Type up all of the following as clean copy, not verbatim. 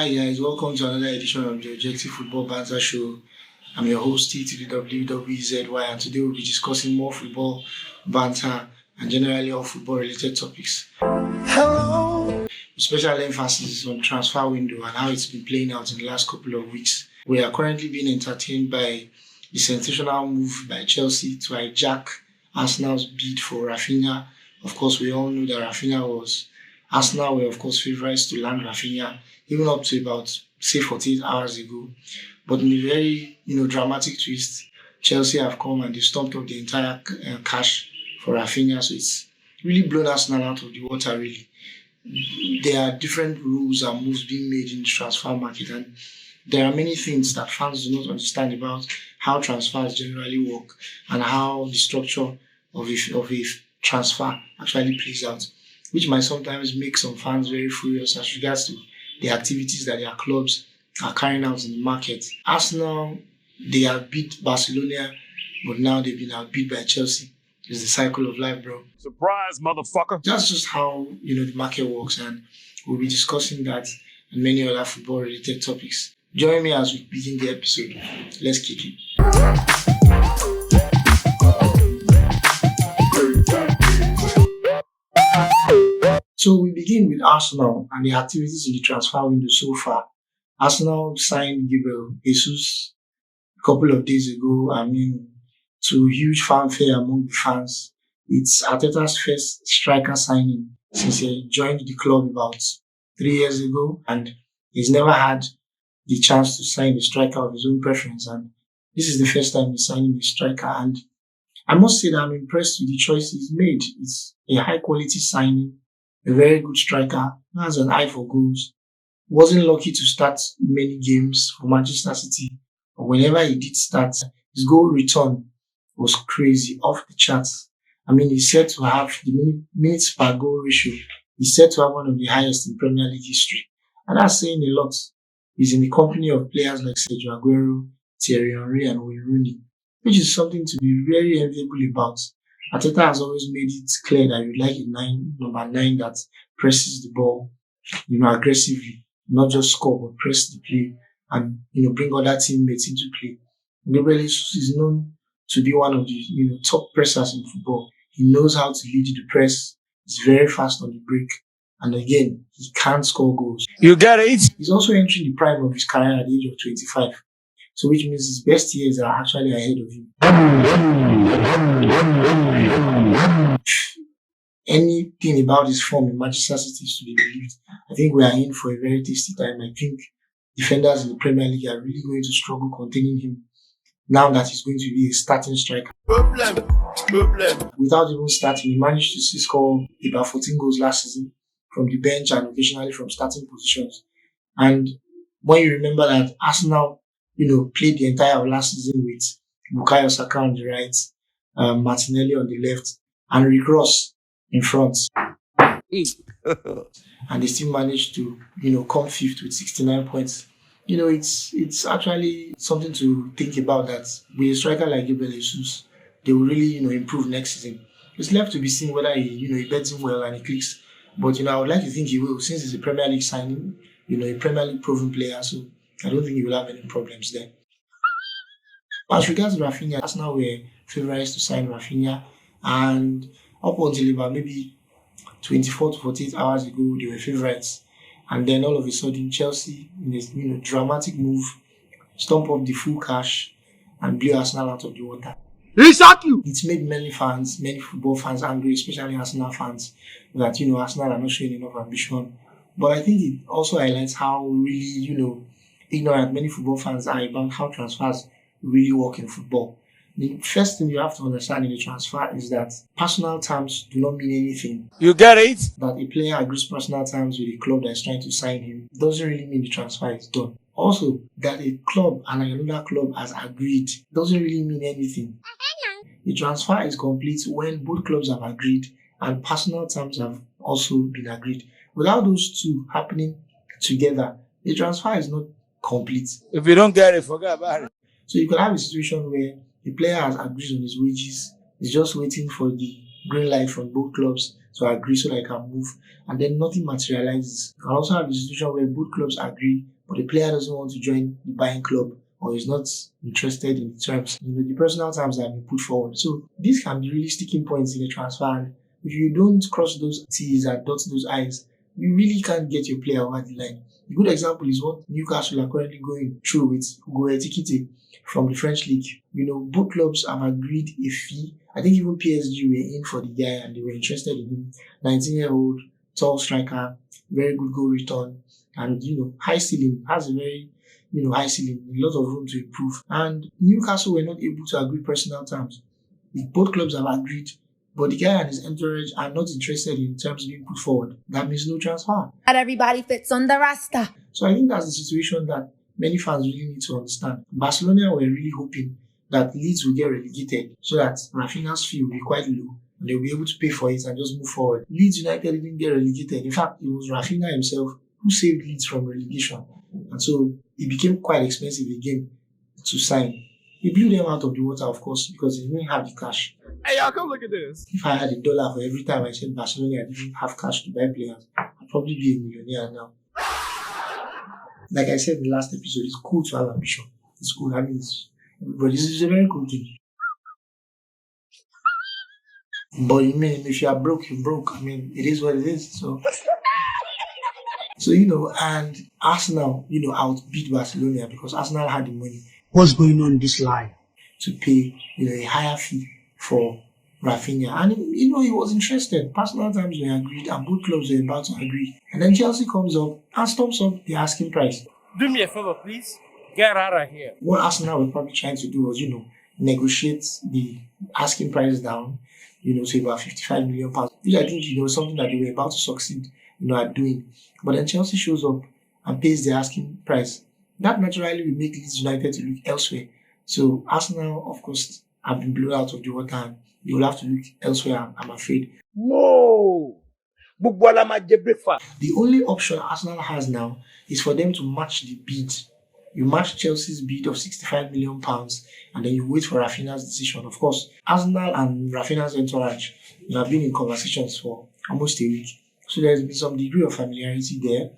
Hi guys, welcome to another edition of the Objective Football Banter Show. I'm your host TTWWZY, and today we'll be discussing more football banter and generally all football related topics. Hello! Special emphasis on transfer window and how it's been playing out in the last couple of weeks. We are currently being entertained by the sensational move by Chelsea to hijack Arsenal's bid for Raphinha. Of course, we all know that Arsenal were of course favourites to land Raphinha even up to about, say, 48 hours ago. But in a very, dramatic twist, Chelsea have come and they stumped up the entire cash for Raphinha. So it's really blown Arsenal out of the water, really. There are different rules and moves being made in the transfer market, and there are many things that fans do not understand about how transfers generally work and how the structure of a transfer actually plays out, which might sometimes make some fans very furious as regards to the activities that their clubs are carrying out in the market. Arsenal, they have beat Barcelona, but now they've been outbeat by Chelsea. It's the cycle of life, bro. Surprise, motherfucker. That's just how, the market works, and we'll be discussing that and many other football-related topics. Join me as we begin the episode. Let's kick it. So we begin with Arsenal and the activities in the transfer window so far. Arsenal signed Gabriel Jesus a couple of days ago. To huge fanfare among the fans. It's Arteta's first striker signing since he joined the club about 3 years ago, and he's never had the chance to sign a striker of his own preference, and this is the first time he's signing a striker, and I must say that I'm impressed with the choice he's made. It's a high quality signing, a very good striker, has an eye for goals. Wasn't lucky to start many games for Manchester City, but whenever he did start, his goal return was crazy, off the charts. He's said to have the minutes per goal ratio. He's said to have one of the highest in Premier League history, and that's saying a lot. He's in the company of players like Sergio Aguero, Thierry Henry, and Wayne Rooney, which is something to be very enviable about. Arteta has always made it clear that you like a number 9 that presses the ball, aggressively, not just score, but press the play and, bring other teammates into play. Gabriel Jesus is known to be one of the, top pressers in football. He knows how to lead the press. He's very fast on the break. And again, he can score goals. You get it? He's also entering the prime of his career at the age of 25. So which means his best years are actually ahead of him. Anything about his form in Manchester City is to be believed. I think we are in for a very tasty time. I think defenders in the Premier League are really going to struggle containing him now that he's going to be a starting striker. Problem. Without even starting, he managed to score about 14 goals last season from the bench and occasionally from starting positions. And when you remember that Arsenal, played the entire of last season with Bukayo Saka on the right, Martinelli on the left, and Rick Ross in front. And they still managed to, come fifth with 69 points. It's actually something to think about, that with a striker like Gabriel Jesus, they will really, improve next season. It's left to be seen whether he bets him well and he clicks. But, I would like to think he will, since he's a Premier League signing, a Premier League proven player, so I don't think he will have any problems there. As regards to Raphinha, Arsenal were favourites to sign Raphinha, and up until about maybe 24 to 48 hours ago, they were favourites. And then all of a sudden, Chelsea, in this dramatic move, stump up the full cash and blew Arsenal out of the water. It's made many football fans angry, especially Arsenal fans, that Arsenal are not showing enough ambition. But I think it also highlights how really ignorant many football fans are about how transfers really work in football. The first thing you have to understand in the transfer is that personal terms do not mean anything. You get it? That a player agrees personal terms with a club that is trying to sign him doesn't really mean the transfer is done. Also, that a club and another club has agreed doesn't really mean anything. The transfer is complete when both clubs have agreed and personal terms have also been agreed. Without those two happening together, the transfer is not complete. If you don't get it, forget about it. So you could have a situation where the player has agreed on his wages, is just waiting for the green light from both clubs to agree so that I can move, and then nothing materializes. I also have a situation where both clubs agree, but the player doesn't want to join the buying club or is not interested in the terms, the personal terms that have been put forward. So these can be really sticking points in the transfer, and if you don't cross those T's and dot those I's, you really can't get your player over the line. A good example is what Newcastle are currently going through with Hugo Ekitike from the French league. Both clubs have agreed a fee. I think even PSG were in for the guy and they were interested in him. 19-year-old, tall striker, very good goal return, and high ceiling, has a very high ceiling, a lot of room to improve. And Newcastle were not able to agree personal terms. Both clubs have agreed, but the guy and his entourage are not interested in terms being put forward. That means no transfer. Not everybody fits on the roster. So I think that's the situation that many fans really need to understand. Barcelona were really hoping that Leeds will get relegated so that Raphinha's fee will be quite low and they'll be able to pay for it and just move forward. Leeds United didn't get relegated. In fact, it was Raphinha himself who saved Leeds from relegation. And so it became quite expensive again to sign. He blew them out of the water, of course, because he didn't have the cash. Hey, y'all, come look at this. If I had $1 for every time I said Barcelona didn't have cash to buy players, I'd probably be a millionaire now. Like I said in the last episode, it's cool to have ambition. It's cool. But this is a very cool thing. But if you are broke, you're broke. It is what it is. So and Arsenal, outbid Barcelona because Arsenal had the money. What's going on in this life? To pay, a higher fee for Raphinha. And, he was interested. Personal terms were agreed and both clubs were about to agree. And then Chelsea comes up and stomps up the asking price. Do me a favor, please. Get out of here. What Arsenal were probably trying to do was, negotiate the asking price down, to about £55 million. Which I think, something that they were about to succeed, at doing. But then Chelsea shows up and pays the asking price. That naturally will make Leeds United to look elsewhere. So Arsenal, of course, have been blown out of the water and they will have to look elsewhere, I'm afraid. No! The only option Arsenal has now is for them to match the bid. You match Chelsea's bid of £65 million and then you wait for Raphinha's decision. Of course, Arsenal and Raphinha's entourage have been in conversations for almost a week. So there's been some degree of familiarity there,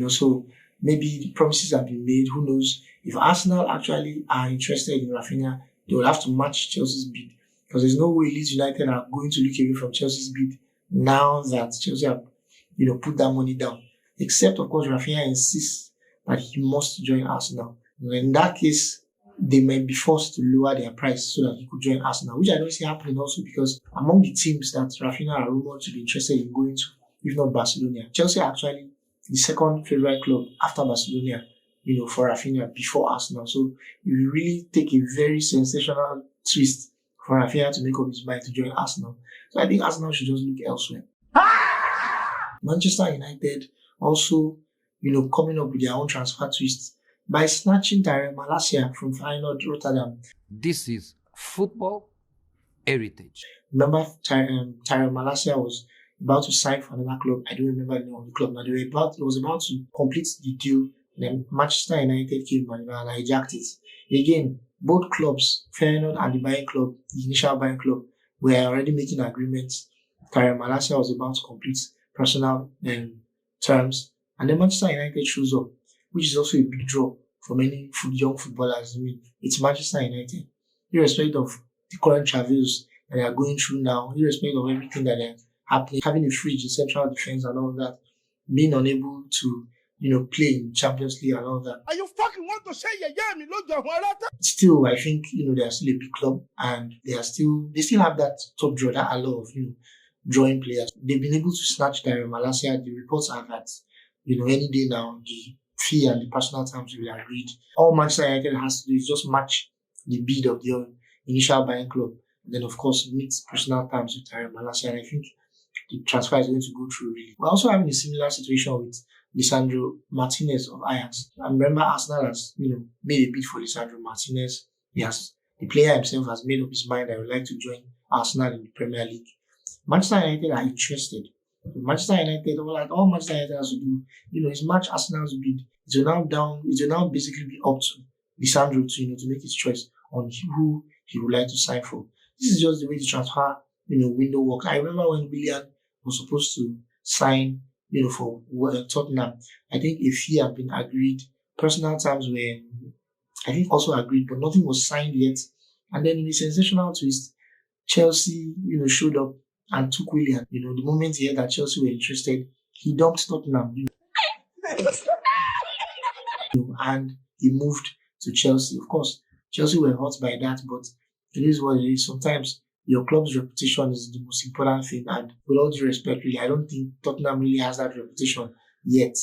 so maybe promises have been made. Who knows? If Arsenal actually are interested in Raphinha, they will have to match Chelsea's bid. Because there's no way Leeds United are going to look away from Chelsea's bid now that Chelsea have, put that money down. Except, of course, Raphinha insists that he must join Arsenal. In that case, they may be forced to lower their price so that he could join Arsenal, which I don't see happening also because among the teams that Raphinha are rumored to be interested in going to, if not Barcelona, Chelsea are actually the second favorite club after Barcelona, for Raphinha before Arsenal. So it will really take a very sensational twist for Raphinha to make up his mind to join Arsenal. So I think Arsenal should just look elsewhere. Manchester United also, coming up with their own transfer twists by snatching Tyrrell Malacia from Feyenoord Rotterdam. This is football heritage. Remember, Tyrrell Malacia was about to sign for another club. I don't remember the name of the club now. It was about to complete the deal. Then Manchester United came and hijacked it. Again, both clubs, Feyenoord and the buying club, the initial buying club, were already making agreements. Tyrrell Malacia was about to complete personal terms. And then Manchester United shows up, which is also a big draw for many young footballers. It's Manchester United. Irrespective of the current travails that they are going through now, irrespective of everything that they're happening, having a fridge in central defense and all that, being unable to, play in Champions League and all that. Are you fucking want to say me? Still, I think, they are still a big club and they still have that top draw, that allure of, drawing players. They've been able to snatch Tyrrell Malacia. The reports are that, any day now, the fee and the personal terms will be agreed. All Manchester United has to do is just match the bid of the initial buying club. And then, of course, meet personal terms with Tyrrell Malacia. And I think the transfer is going to go through really. We're also having a similar situation with Lisandro Martinez of Ajax. I remember Arsenal has, made a bid for Lisandro Martinez. The player himself has made up his mind that he would like to join Arsenal in the Premier League. Manchester United are interested. Manchester United, all Manchester United has to do, is match Arsenal's bid. It will now basically be up to Lisandro to make his choice on who he would like to sign for. This is just the way the transfer, window work. I remember when Willian was supposed to sign, for Tottenham. I think a fee had been agreed. Personal terms were, I think, also agreed, but nothing was signed yet. And then in a sensational twist, Chelsea, showed up and took Willian. The moment he heard that Chelsea were interested, he dumped Tottenham, and he moved to Chelsea. Of course, Chelsea were hurt by that, but it is what it is. Sometimes your club's reputation is the most important thing, and with all due respect, really, I don't think Tottenham really has that reputation yet.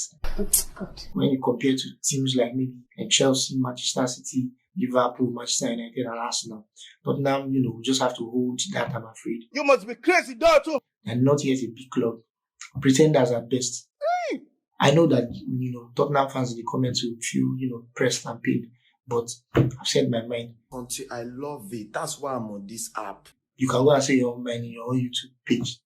When you compare to teams like maybe Chelsea, Manchester City, Liverpool, Manchester United, and Arsenal, Tottenham, just have to hold that, I'm afraid. You must be crazy, Doctor. And not yet a big club. Pretenders at best. I know that, Tottenham fans in the comments will feel, pressed and pained, but I've said my mind. Until I love it. That's why I'm on this app. You can go and say your own mind in your own YouTube page.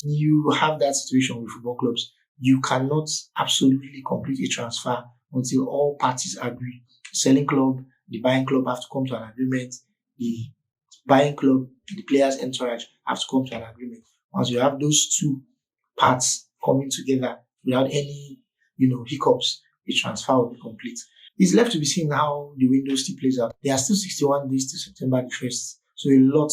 You have that situation with football clubs. You cannot absolutely complete a transfer until all parties agree. The selling club, the buying club have to come to an agreement. The buying club, the players' entourage have to come to an agreement. Once you have those two parts coming together without any, hiccups, the transfer will be complete. It's left to be seen how the window still plays out. There are still 61 days to September the 1st. So a lot,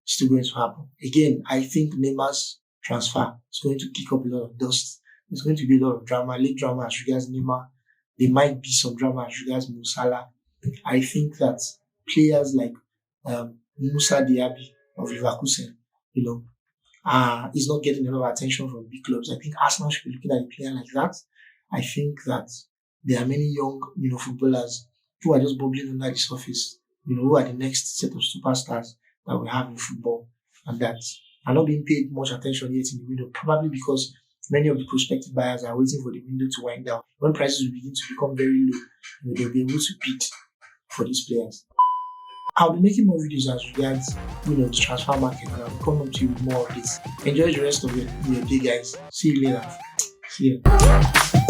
still going to happen. Again, I think Neymar's transfer is going to kick up a lot of dust. There's going to be a lot of drama, late drama as regards Neymar. There might be some drama as regards Mo Salah. I think that players like Moussa Diaby of Leverkusen, is not getting a lot of attention from big clubs. I think Arsenal should be looking at a player like that. I think that there are many young, footballers who are just bubbling under the surface, who are the next set of superstars that we have in football, and that are not being paid much attention yet in the window, probably because many of the prospective buyers are waiting for the window to wind down. When prices will begin to become very low, they'll be able to bid for these players. I'll be making more videos as regards, the transfer market, and I'll be coming up to you with more of this. Enjoy the rest of your day, guys. See you later. See you.